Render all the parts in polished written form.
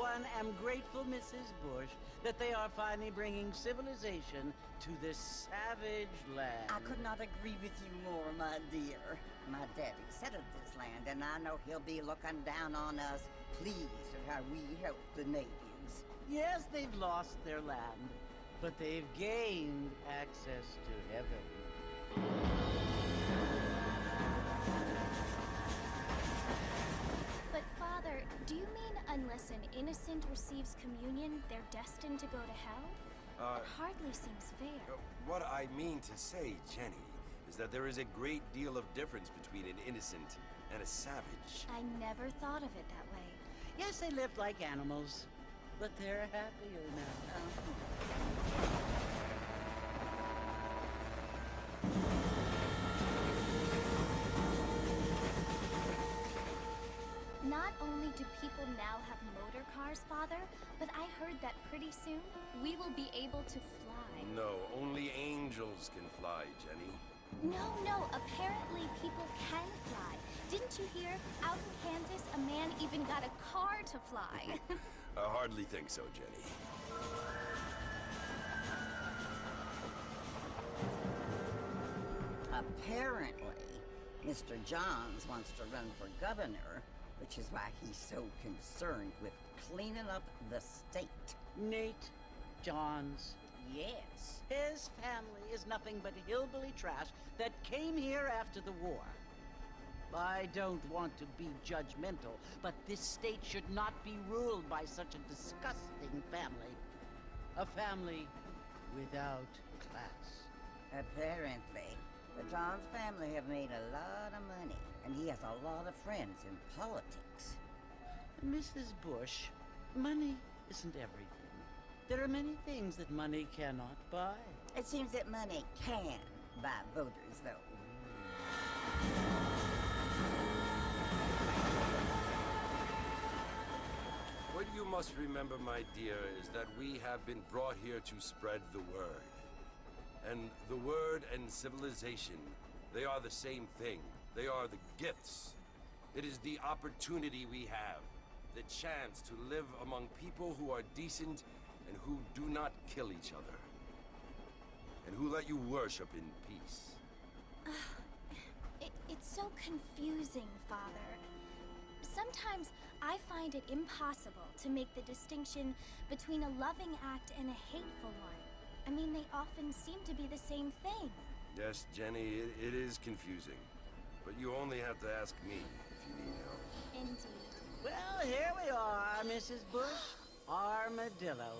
one, am grateful, Mrs. Bush, that they are finally bringing civilization to this savage land. I could not agree with you more, my dear. My daddy settled this land, and I know he'll be looking down on us, pleased at how we help the natives. Yes, they've lost their land, but they've gained access to heaven. But Father, do you mean unless an innocent receives communion, they're destined to go to hell? It hardly seems fair. What I mean to say, Jenny, is that there is a great deal of difference between an innocent and a savage. I never thought of it that way. Yes, they lived like animals, but they're happier now. Not only do people now have motor cars, Father, but I heard that pretty soon we will be able to fly. No, only angels can fly, Jenny. No, apparently people can fly. Didn't you hear? Out in Kansas, a man even got a car to fly. I hardly think so, Jenny. Apparently, Mr. Johns wants to run for governor, which is why he's so concerned with cleaning up the state. Nate Johns. Yes. His family is nothing but hillbilly trash that came here after the war. I don't want to be judgmental, but this state should not be ruled by such a disgusting family. A family without class. Apparently, the Johns family have made a lot of money, and he has a lot of friends in politics. Mrs. Bush, money isn't everything. There are many things that money cannot buy. It seems that money can buy voters, though. What you must remember, my dear, is that we have been brought here to spread the word. And the word and civilization, they are the same thing. They are the gifts. It is the opportunity we have, the chance to live among people who are decent and who do not kill each other, and who let you worship in peace. It's so confusing, Father. Sometimes I find it impossible to make the distinction between a loving act and a hateful one. I mean, they often seem to be the same thing. Yes, Jenny, it is confusing. But you only have to ask me if you need help. Indeed. Well, here we are, Mrs. Bush. Armadillo.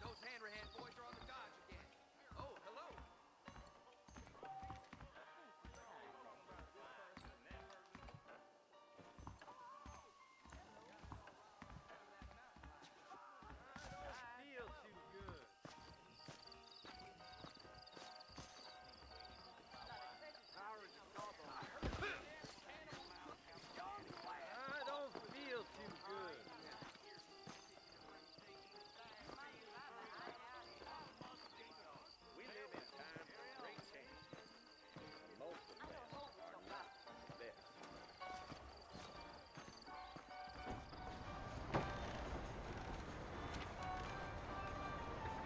Those Hanrahan boys are on the dodge again. Oh, hello. Feel too good. I don't feel too good. We live in times of great change. And most of them are not the best.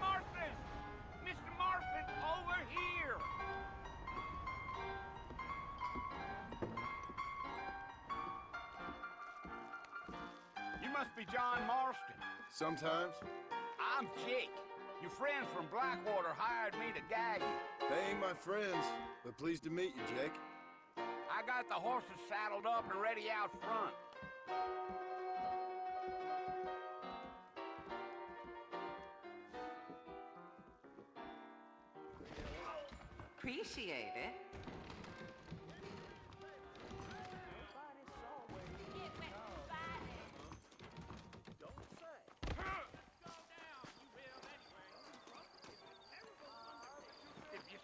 Marston! Mr. Marston, over here! You must be John Marston. Sometimes. I'm Jake. Your friends from Blackwater hired me to guide you. They ain't my friends, but pleased to meet you, Jake. I got the horses saddled up and ready out front. Appreciate it.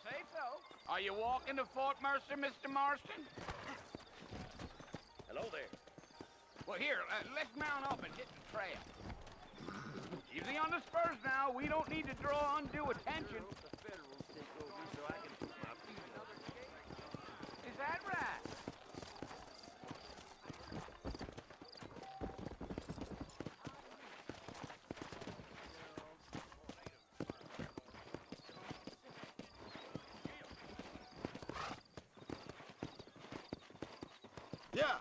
say so. Are you walking to Fort Mercer, Mr. Marston? Hello there. Well, here, let's mount up and hit the trail. Easy on the spurs now. We don't need to draw undue attention. The Federals take over so I can put my feet up. Is that right? Yeah.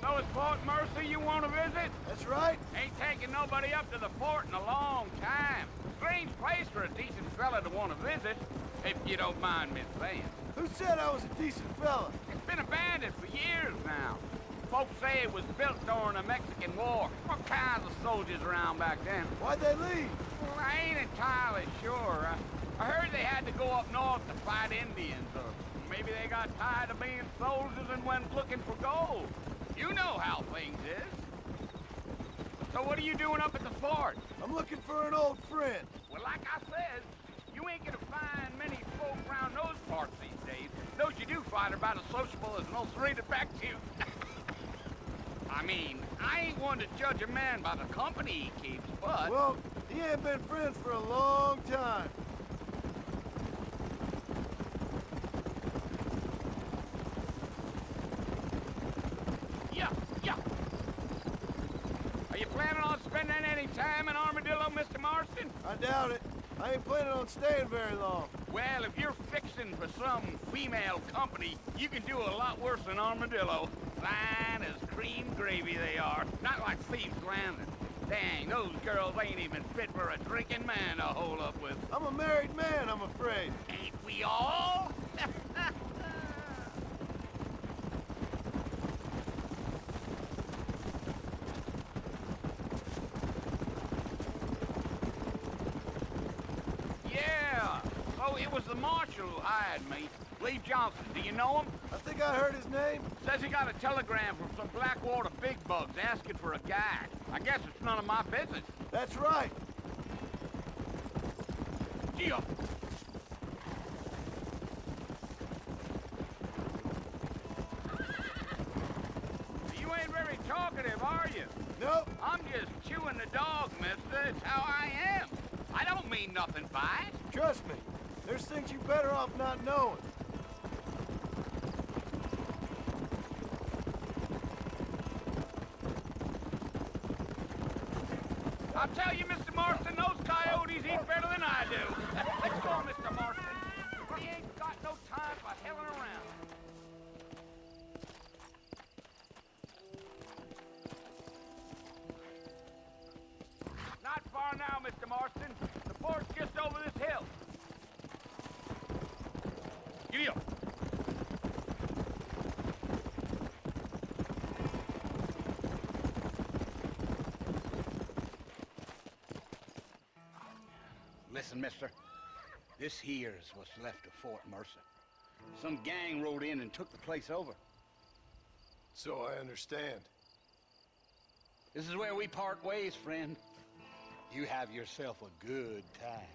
So it's Fort Mercer you want to visit? That's right. Ain't taking nobody up to the fort in a long time. Strange place for a decent fella to want to visit, if you don't mind me saying. Who said I was a decent fella? It's been abandoned for years now. Folks say it was built during the Mexican War. All kinds of soldiers around back then. Why'd they leave? Well, I ain't entirely sure. I heard they had to go up north to fight Indians, or maybe they got tired of being soldiers and went looking for gold. You know how things is. So what are you doing up at the fort? I'm looking for an old friend. Well, like I said, you ain't gonna find many folk around those parts these days. Those you do find are about as sociable as an old serrated back tooth. I mean, I ain't one to judge a man by the company he keeps, but... Well, he ain't been friends for a long time. Yeah, yeah. Are you planning on spending any time in Armadillo, Mr. Marston? I doubt it. I ain't planning on staying very long. Well, if you're fixing for some female company, you can do a lot worse than Armadillo. Fine as cream gravy they are. Not like Thieves Landing. Dang, those girls ain't even fit for a drinking man to hole up with. I'm a married man, I'm afraid. Ain't we all? Yeah, so it was the marshal who hired me. Lee Johnson, do you know him? I think I heard his name. Says he got a telegram from some Blackwater big bugs asking for a guy. I guess it's none of my business. That's right. Gee up. You ain't very talkative, are you? Nope. I'm just chewing the dog, mister. It's how I am. I don't mean nothing by it. Trust me. There's things you better off not knowing. I'll tell you, Mr. Marston, those coyotes eat better than I do. Let's go, Mr. Marston. We ain't got no time for helling around. Not far now, Mr. Marston. The fort's just over this hill. Giddy up. Listen, mister. This here's what's left of Fort Mercer. Some gang rode in and took the place over. So I understand. This is where we part ways, friend. You have yourself a good time.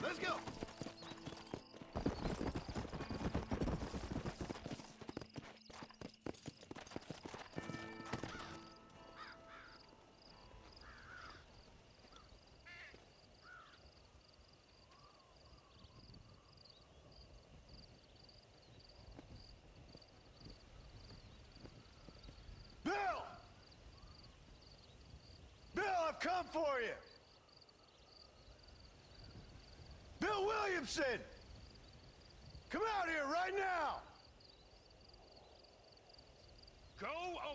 Let's go. Bill! Bill, I've come for you! Bill Williamson! Come out here right now! Go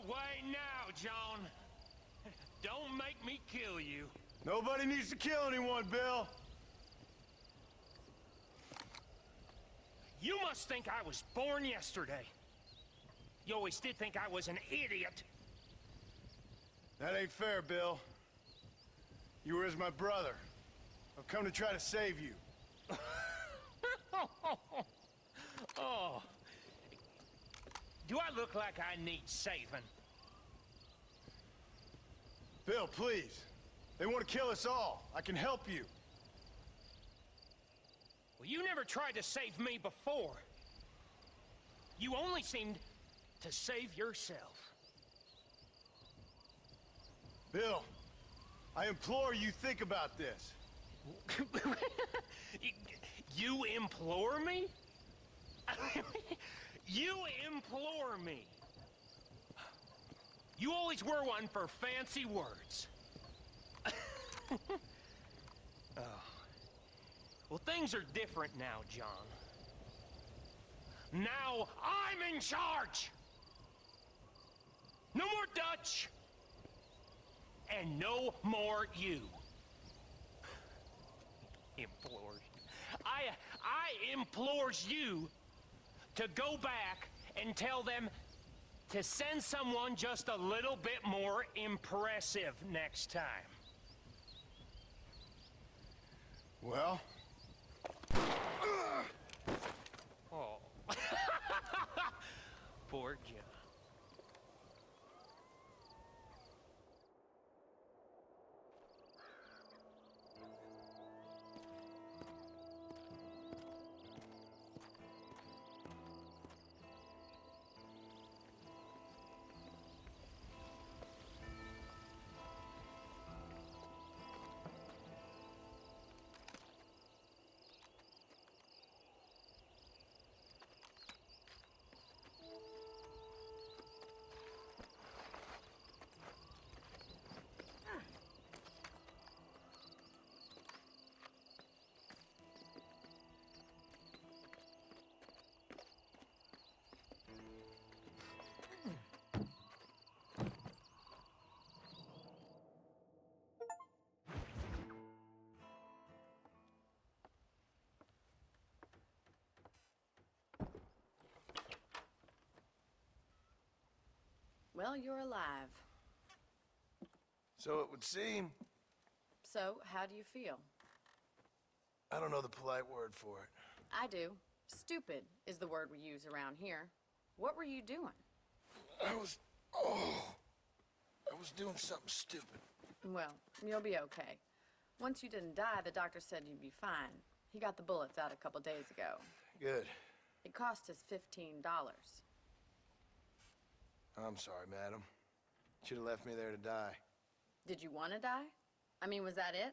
away now, John. Don't make me kill you. Nobody needs to kill anyone, Bill. You must think I was born yesterday. You always did think I was an idiot. That ain't fair, Bill. You were as my brother. I've come to try to save you. Oh. Do I look like I need saving? Bill, please. They want to kill us all. I can help you. Well, you never tried to save me before. You only seemed to save yourself. Bill, I implore you think about this. You implore me? You implore me. You always were one for fancy words. Oh. Well, things are different now, John. Now I'm in charge! No more Dutch! And no more you. Implores. I implores you to go back and tell them to send someone just a little bit more impressive next time. Well? Oh. Poor John. Well, you're alive. So it would seem. So, how do you feel? I don't know the polite word for it. I do. Stupid is the word we use around here. What were you doing? I was doing something stupid. Well, you'll be okay. Once you didn't die, the doctor said you'd be fine. He got the bullets out a couple days ago. Good. It cost us $15. I'm sorry, madam. Should have left me there to die. Did you want to die? I mean, was that it?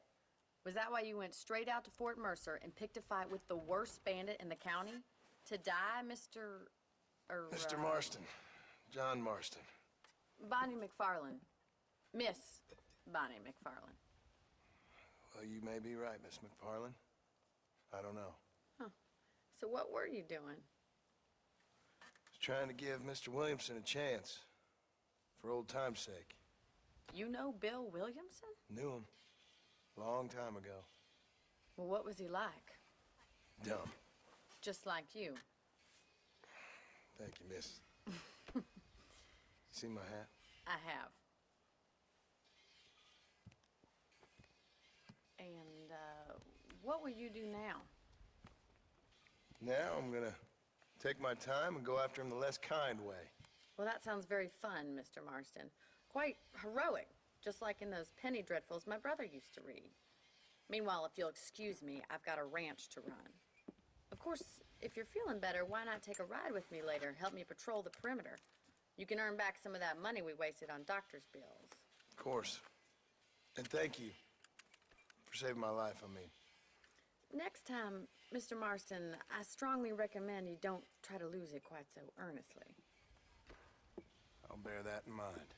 Was that why you went straight out to Fort Mercer and picked a fight with the worst bandit in the county? To die, Mr. Mr. Marston. John Marston. Bonnie McFarland. Miss Bonnie McFarland. Well, you may be right, Miss McFarland. I don't know. Huh. So what were you doing? I was trying to give Mr. Williamson a chance. For old time's sake. You know Bill Williamson? Knew him. Long time ago. Well, what was he like? Dumb. Just like you. Thank you, miss. You see my hat? I have. And, what will you do now? Now I'm gonna take my time and go after him the less kind way. Well, that sounds very fun, Mr. Marston. Quite heroic, just like in those penny dreadfuls my brother used to read. Meanwhile, if you'll excuse me, I've got a ranch to run. Of course, if you're feeling better, why not take a ride with me later? Help me patrol the perimeter. You can earn back some of that money we wasted on doctor's bills. Of course. And thank you for saving my life, I mean. Next time, Mr. Marston, I strongly recommend you don't try to lose it quite so earnestly. I'll bear that in mind.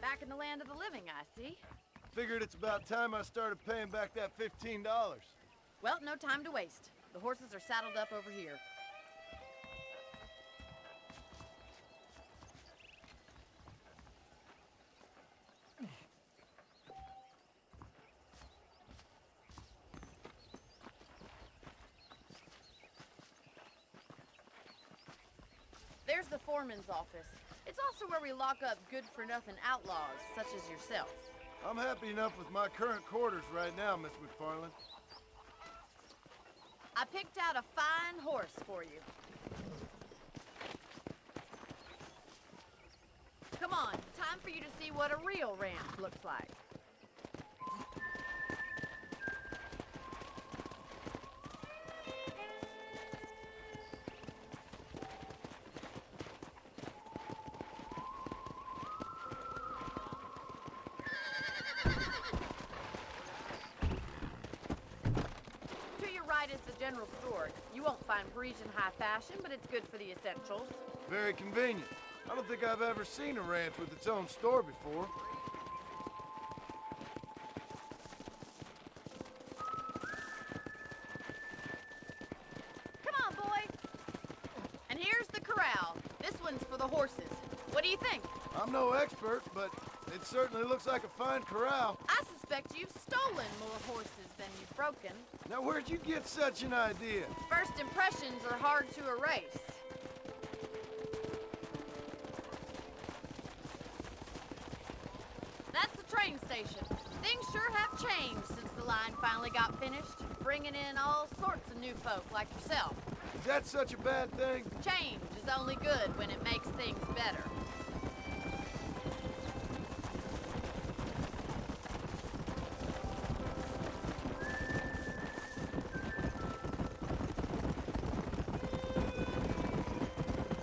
Back in the land of the living, I see. Figured it's about time I started paying back that $15. Well, no time to waste. The horses are saddled up over here. There's the foreman's office. It's also where we lock up good-for-nothing outlaws, such as yourself. I'm happy enough with my current quarters right now, Miss McFarland. I picked out a fine horse for you. Come on, time for you to see what a real ranch looks like. Is the general store. You won't find Parisian high fashion, but it's good for the essentials. Very convenient. I don't think I've ever seen a ranch with its own store before. Come on, boy. And here's the corral. This one's for the horses. What do you think? I'm no expert, but it certainly looks like a fine corral. I suspect you've stolen more horses than you've broken. Now, where'd you get such an idea? First impressions are hard to erase. That's the train station. Things sure have changed since the line finally got finished, bringing in all sorts of new folk like yourself. Is that such a bad thing? Change is only good when it makes things better.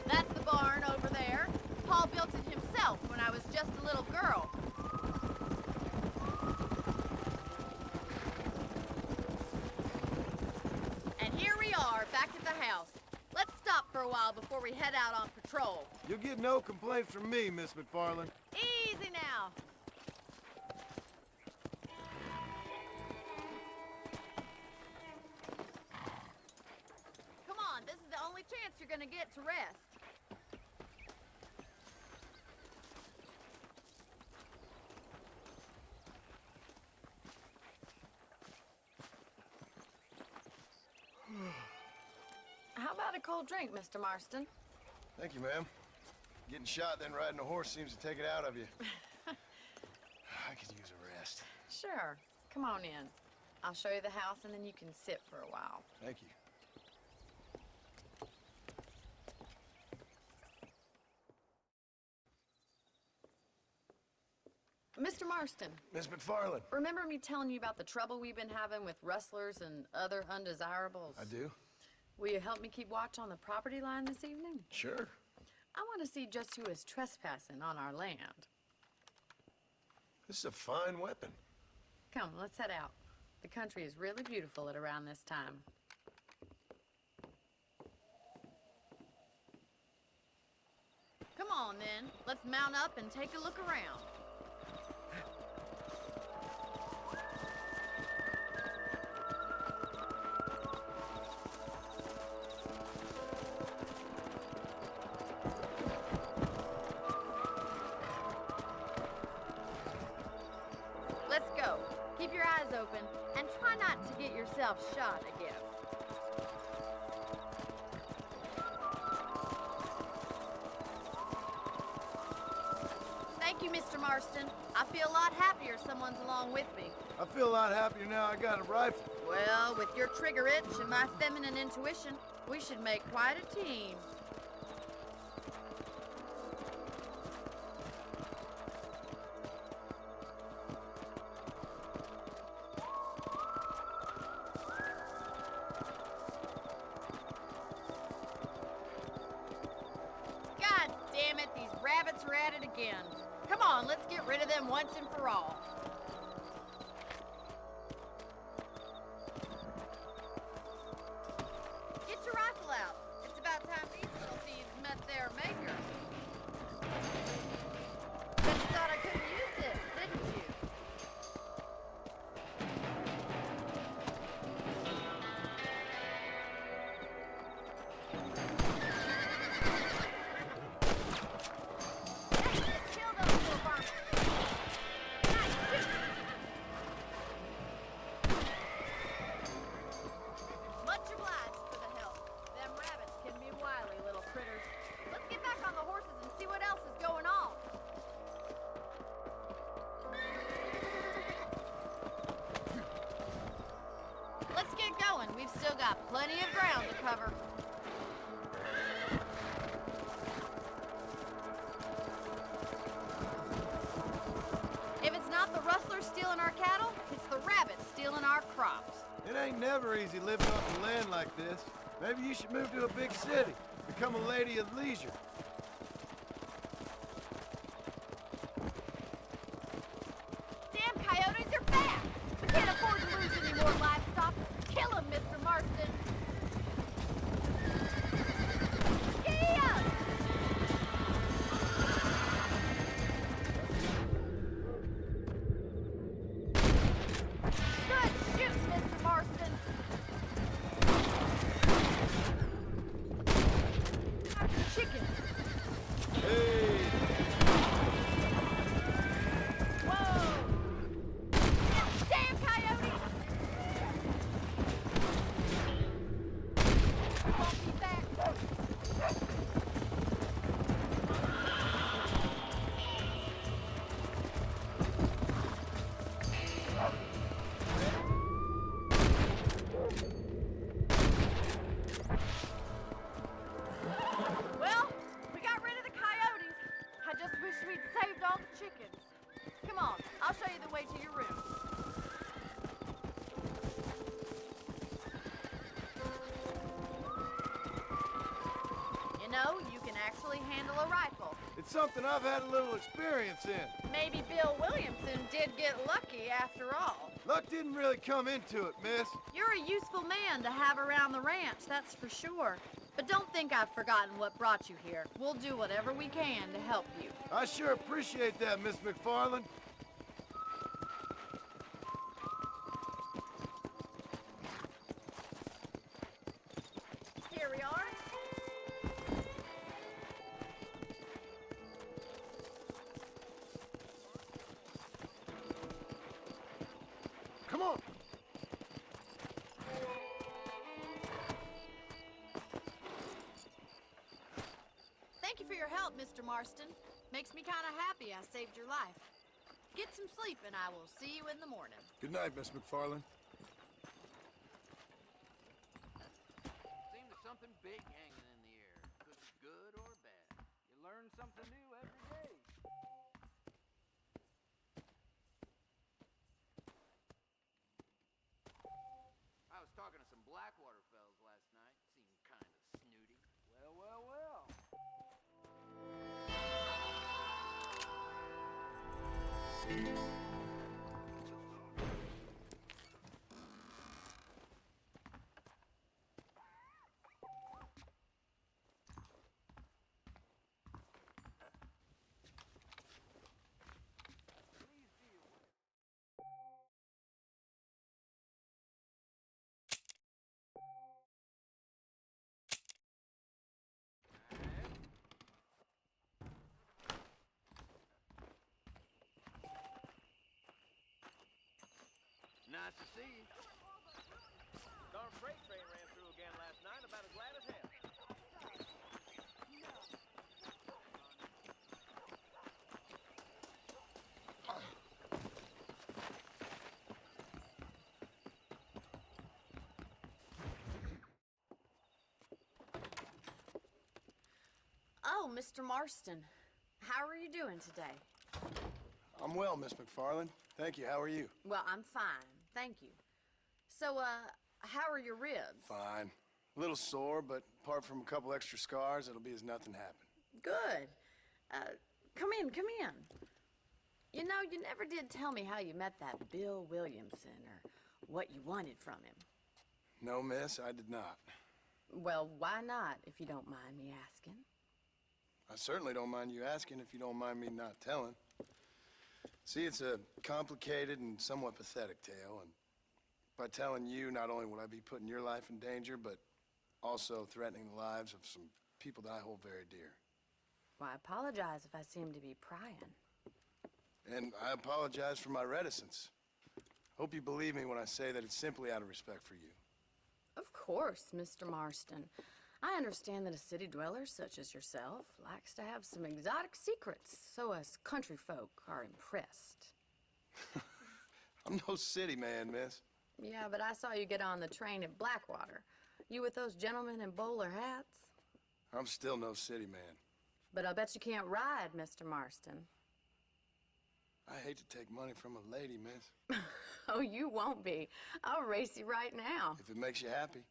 That's the barn over there. Paul built it himself when I was just a little girl. And here we are, back at the house. Let's stop for a while before we head out on patrol. You'll get no complaints from me, Miss McFarland. Easy now. Come on, this is the only chance you're gonna get to rest. How about a cold drink, Mr. Marston? Thank you, ma'am. Getting shot, then riding a horse seems to take it out of you. I could use a rest. Sure. Come on in. I'll show you the house and then you can sit for a while. Thank you. Mr. Marston, Miss McFarland. remember me telling you about the trouble we've been having with rustlers and other undesirables? I do? Will you help me keep watch on the property line this evening? Sure. I want to see just who is trespassing on our land. This is a fine weapon. Come, let's head out. The country is really beautiful at around this time. Come on, then. Let's mount up and take a look around. Let's go. Keep your eyes open and try not to get yourself shot again. Thank you, Mr. Marston. I feel a lot happier someone's along with me. I feel a lot happier now I got a rifle. Well, with your trigger itch and my feminine intuition, we should make quite a team. God damn it, these rabbits are at it again. Come on, let's get rid of them once and for all. Get your rifle out. It's about time these little thieves met their maker. Bet you thought I couldn't We've still got plenty of ground to cover. If it's not the rustlers stealing our cattle, it's the rabbits stealing our crops. It ain't never easy living off the land like this. Maybe you should move to a big city. Become a lady of leisure. Damn coyotes are back! We can't afford to lose any more livestock. Kill them, Mr. Marston. Giddy up! Good shoot, Mr. Marston. Chicken. Hey! Whoa! Damn coyote! Won't be back. Well, we got rid of the coyotes. I just wish we'd saved all the chickens. Come on, I'll show you the way to your room. You know, you can actually handle a rifle. It's something I've had a little experience in. Maybe Bill Williamson did get lucky after all. Luck didn't really come into it, miss. You're a useful man to have around the ranch, that's for sure. But don't think I've forgotten what brought you here. We'll do whatever we can to help you. I sure appreciate that, Miss McFarland. Here we are. Come on. Thank you for your help, Mr. Marston. Makes me kind of happy I saved your life. Get some sleep and I will see you in the morning. Good night, Miss McFarland. Seems there's something big hanging in the air. Could be good or bad. You learn something new every day. I was talking to some Blackwater fellas last night. Seemed kind of snooty. Well, well, well. Please be aware. Nice to see you. Darn freight train ran through again last night, about as glad as hell. Oh, Mr. Marston. How are you doing today? I'm well, Miss McFarland. Thank you. How are you? Well, I'm fine. Thank you. So, how are your ribs? Fine. A little sore, but apart from a couple extra scars, it'll be as nothing happened. Good. Come in, come in. You know, you never did tell me how you met that Bill Williamson or what you wanted from him. No, miss, I did not. Well, why not, if you don't mind me asking? I certainly don't mind you asking if you don't mind me not telling. See, it's a complicated and somewhat pathetic tale, and by telling you, not only would I be putting your life in danger, but also threatening the lives of some people that I hold very dear. Well, I apologize if I seem to be prying. And I apologize for my reticence. Hope you believe me when I say that it's simply out of respect for you. Of course, Mr. Marston. I understand that a city dweller such as yourself likes to have some exotic secrets, so us country folk are impressed. I'm no city man, miss. Yeah, but I saw you get on the train at Blackwater. You with those gentlemen in bowler hats? I'm still no city man. But I bet you can't ride, Mr. Marston. I hate to take money from a lady, miss. Oh, you won't be. I'll race you right now. If it makes you happy.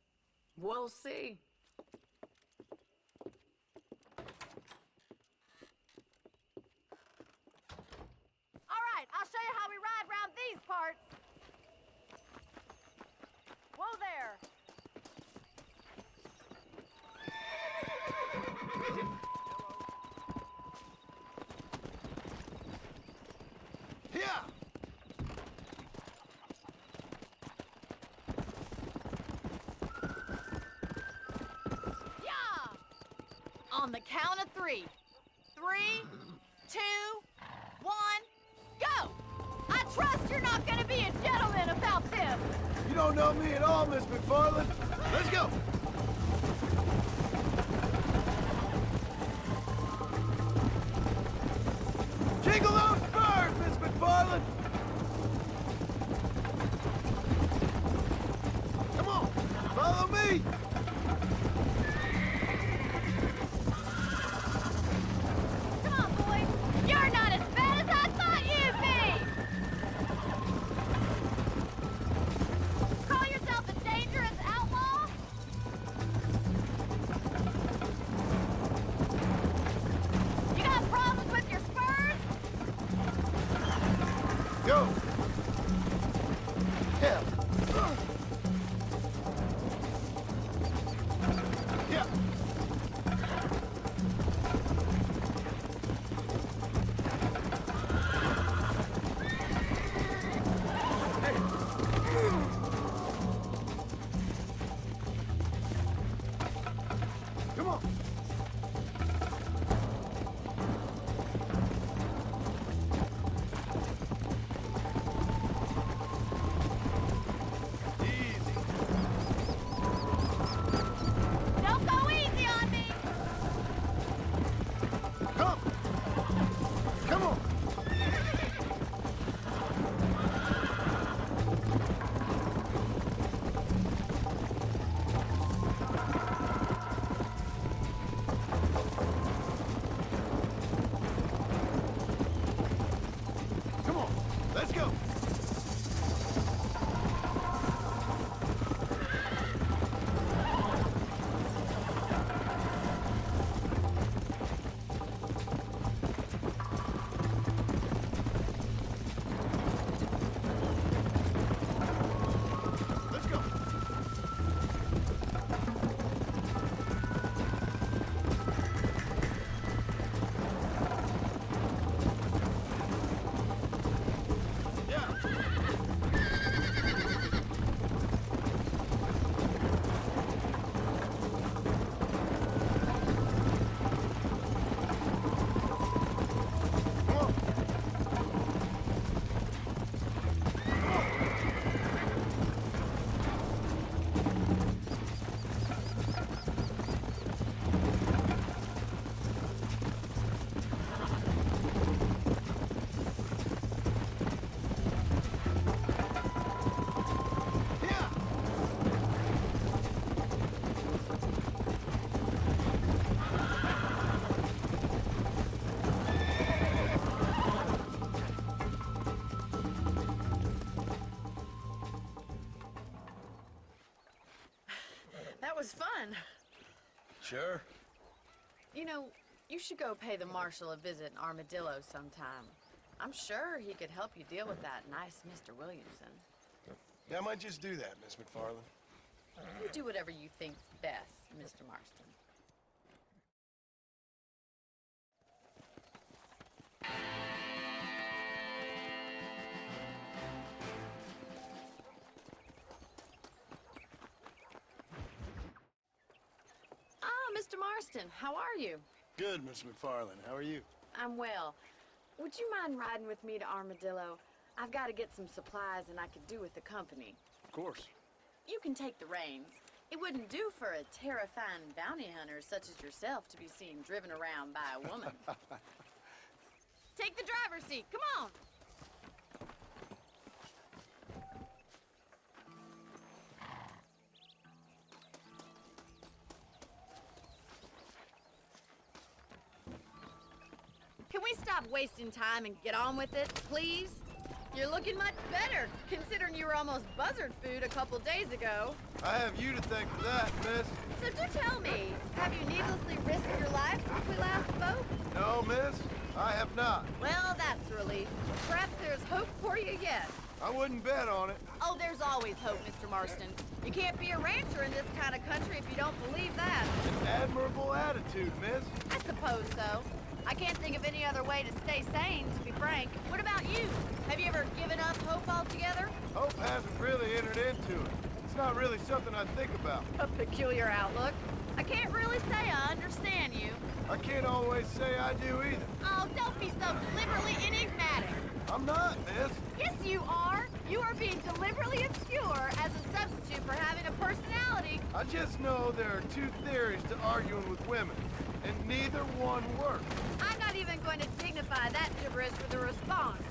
We'll see. All right, I'll show you how we ride around these parts. Whoa there. Here! Yeah! On the count of 3. 3, 2, 1, go! I trust you're not gonna be a gentleman about this. You don't know me at all, Miss McFarland. Let's go! Jiggle those spurs, Miss McFarland! Come on, follow me! Come on, boys. You're not as bad as I thought you'd be. Call yourself a dangerous outlaw? You got problems with your spurs? Go! Hell! Yeah! Come on! Easy. Don't go easy on me. Come! Come on! Come on! Let's go! Let's go! Yeah! Come on! Yeah! That was fun. Sure. You know, you should go pay the marshal a visit in Armadillo sometime. I'm sure he could help you deal with that nice Mr. Williamson. Yeah, I might just do that, Miss McFarland. You do whatever you think's best, Mr. Marston. Ah, Mr. Marston, how are you? Good, Miss McFarland. How are you? I'm well. Would you mind riding with me to Armadillo? I've got to get some supplies and I could do with the company. Of course. You can take the reins. It wouldn't do for a terrifying bounty hunter such as yourself to be seen driven around by a woman. Take the driver's seat. Come on. stop wasting time and get on with it, please? You're looking much better, considering you were almost buzzard food a couple days ago. I have you to thank for that, miss. So do tell me, have you needlessly risked your life since we last spoke? No, miss, I have not. Well, that's a relief. Perhaps there's hope for you yet. I wouldn't bet on it. Oh, there's always hope, Mr. Marston. You can't be a rancher in this kind of country if you don't believe that. An admirable attitude, miss. I suppose so. I can't think of any other way to stay sane, to be frank. What about you? Have you ever given up hope altogether? Hope hasn't really entered into it. It's not really something I think about. A peculiar outlook. I can't really say I understand you. I can't always say I do either. Oh, don't be so deliberately enigmatic. I'm not, miss. Yes, you are. You are being deliberately obscure as a substitute for having a personality. I just know there are two theories to arguing with women, and neither one works. I'm not even going to dignify that gibberish with a response.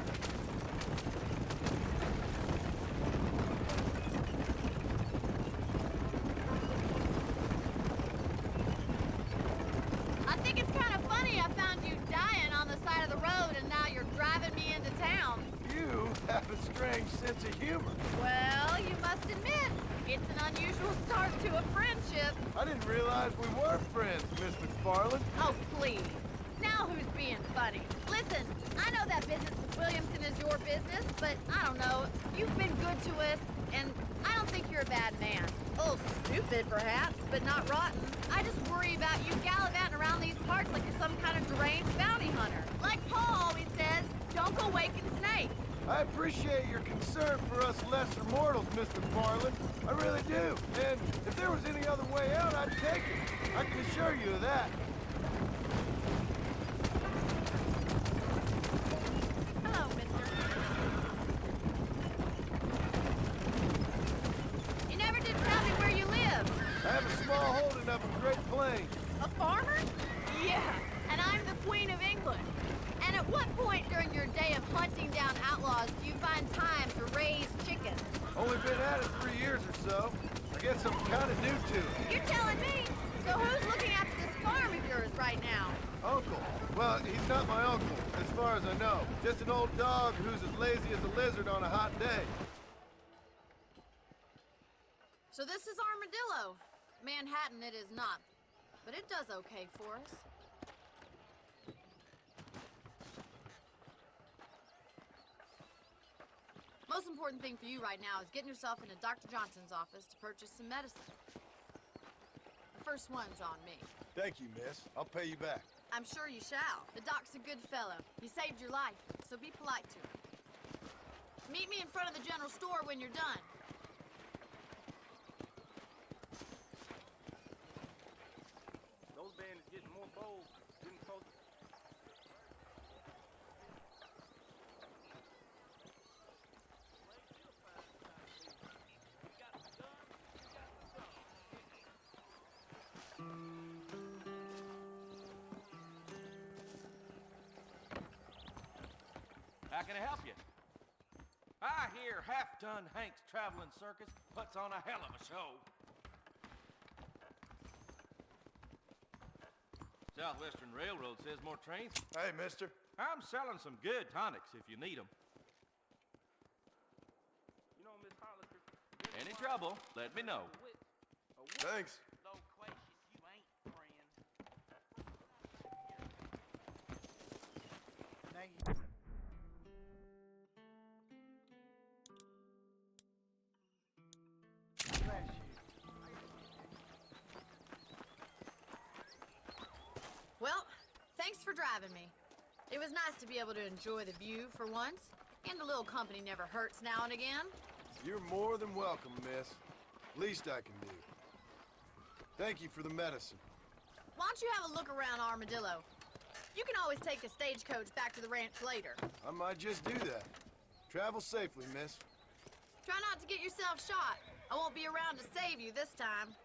I think it's kind of funny I found you dying on the side of the road and now you're driving me into town. You have a strange sense of humor. Well, you must admit, it's an unusual start to a friendship. I didn't realize we were friends, Miss McFarland. Oh, please. Now who's being funny? Listen, I know that business with Williamson is your business, but I don't know. You've been good to us, and I don't think you're a bad man. A little stupid, perhaps, but not rotten. I just worry about you gallivanting around these parts like you're some kind of deranged bounty hunter. Like Paul always says, don't go waking snakes. I appreciate your concern for us lesser mortals, Miss McFarland. I really do. And if there was any other way out, I'd take it. I can assure you of that. Hello, mister. You never did tell me where you live. I have a small holding up in Great Plains. A farmer? Yeah, and I'm the Queen of England. And at what point during your day of hunting down outlaws do you find time to raise chickens? Only been at it 3 years or so. I guess I'm kind of new to it. You're telling me? So who's looking after this farm of yours right now? Uncle. Well, he's not my uncle, as far as I know. Just an old dog who's as lazy as a lizard on a hot day. So this is Armadillo. Manhattan it is not, but it does okay for us. Most important thing for you right now is getting yourself into Dr. Johnson's office to purchase some medicine. The first one's on me. Thank you, miss. I'll pay you back. I'm sure you shall. The doc's a good fellow. He saved your life, so be polite to him. Meet me in front of the general store when you're done. Those bandits getting more bold. Didn't post. How can I help you? I hear Half-Ton Hank's traveling circus puts on a hell of a show. Southwestern Railroad says more trains. Hey, mister. I'm selling some good tonics if you need them. You know, Miss Hollister. Any trouble, let me know. Thanks. No question, you ain't, friend. Well, thanks for driving me. It was nice to be able to enjoy the view for once, and a little company never hurts now and again. You're more than welcome, miss. Least I can do. Thank you for the medicine. Why don't you have a look around Armadillo? You can always take a stagecoach back to the ranch later. I might just do that. Travel safely, miss. Try not to get yourself shot. I won't be around to save you this time.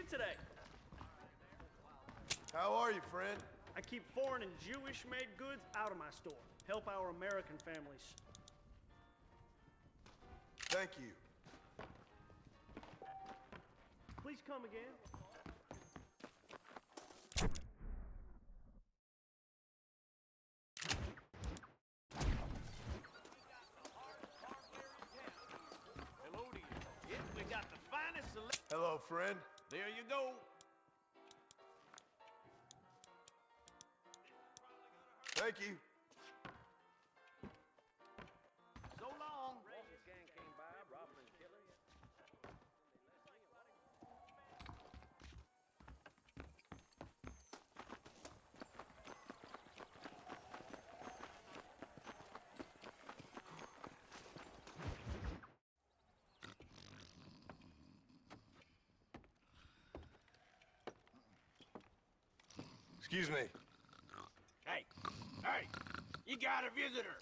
today? How are you, friend? I keep foreign and Jewish-made goods out of my store. Help our American families. Thank you. Please come again. Hello to you. Yes, we got the finest select. Hello, friend. There you go. Thank you. So long. This gang came by, robbing and killing. Excuse me. Hey, hey, you got a visitor.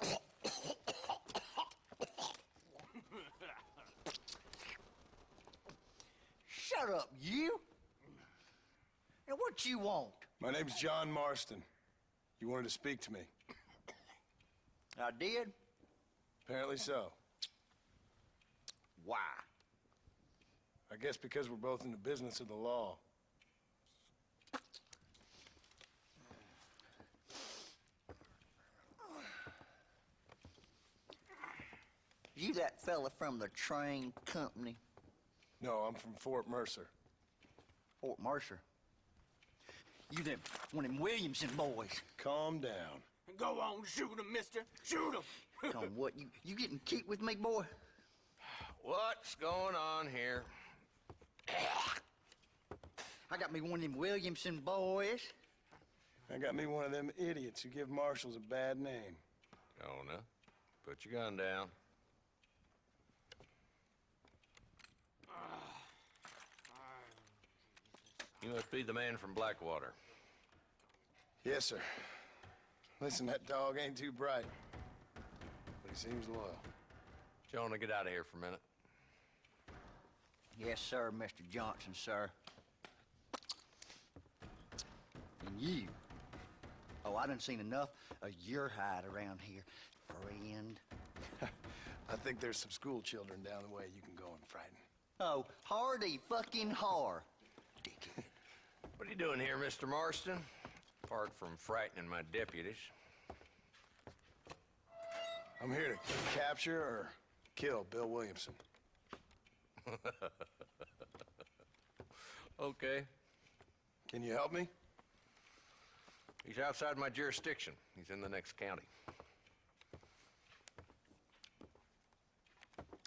Shut up, you! And what you want? My name's John Marston. You wanted to speak to me. I did? Apparently so. Why? I guess because we're both in the business of the law. You that fella from the train company? No, I'm from Fort Mercer. Fort Mercer? You them, one of them Williamson boys. Calm down. Go on, shoot him, mister. Shoot him. Come, what, you getting keep with me, boy? What's going on here? I got me one of them Williamson boys. I got me one of them idiots who give marshals a bad name. Jonah, put your gun down. You must be the man from Blackwater. Yes, sir. Listen, that dog ain't too bright, but he seems loyal. Jonah, get out of here for a minute. Yes, sir, Mr. Johnson, sir. And you. Oh, I done seen enough of your hide around here, friend. I think there's some school children down the way you can go and frighten. Oh, hardy fucking har. Dickhead. What are you doing here, Mr. Marston? Apart from frightening my deputies. I'm here to capture or kill Bill Williamson. Okay. Can you help me? He's outside my jurisdiction. He's in the next county.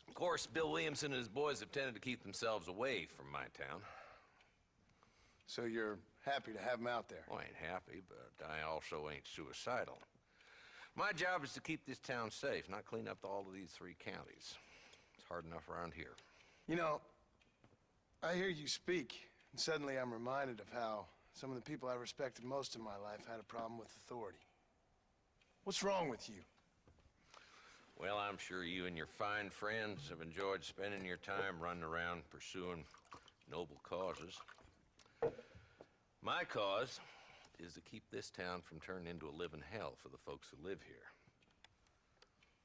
Of course, Bill Williamson and his boys have tended to keep themselves away from my town. So you're happy to have him out there? Well, I ain't happy, but I also ain't suicidal. My job is to keep this town safe, not clean up all of these 3 counties. It's hard enough around here. You know, I hear you speak, and suddenly I'm reminded of how some of the people I respected most in my life had a problem with authority. What's wrong with you? Well, I'm sure you and your fine friends have enjoyed spending your time running around pursuing noble causes. My cause is to keep this town from turning into a living hell for the folks who live here.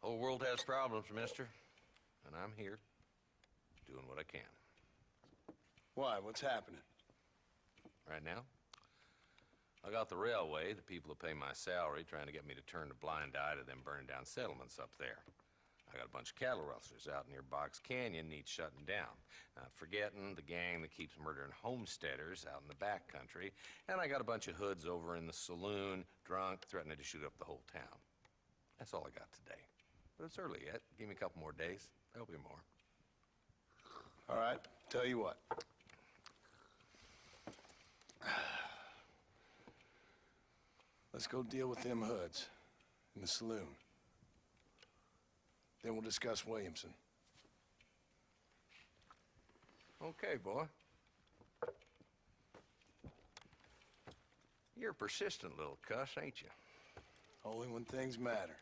Whole world has problems, mister, and I'm here doing what I can. Why? What's happening? Right now, I got the railway, the people who pay my salary, trying to get me to turn a blind eye to them burning down settlements up there. I got a bunch of cattle rustlers out near Box Canyon needs shutting down. Not forgetting the gang that keeps murdering homesteaders out in the back country. And I got a bunch of hoods over in the saloon, drunk, threatening to shoot up the whole town. That's all I got today. But it's early yet. Give me a couple more days. There'll be more. All right, tell you what. Let's go deal with them hoods in the saloon. Then we'll discuss Williamson. Okay, boy. You're a persistent little cuss, ain't you? Only when things matter.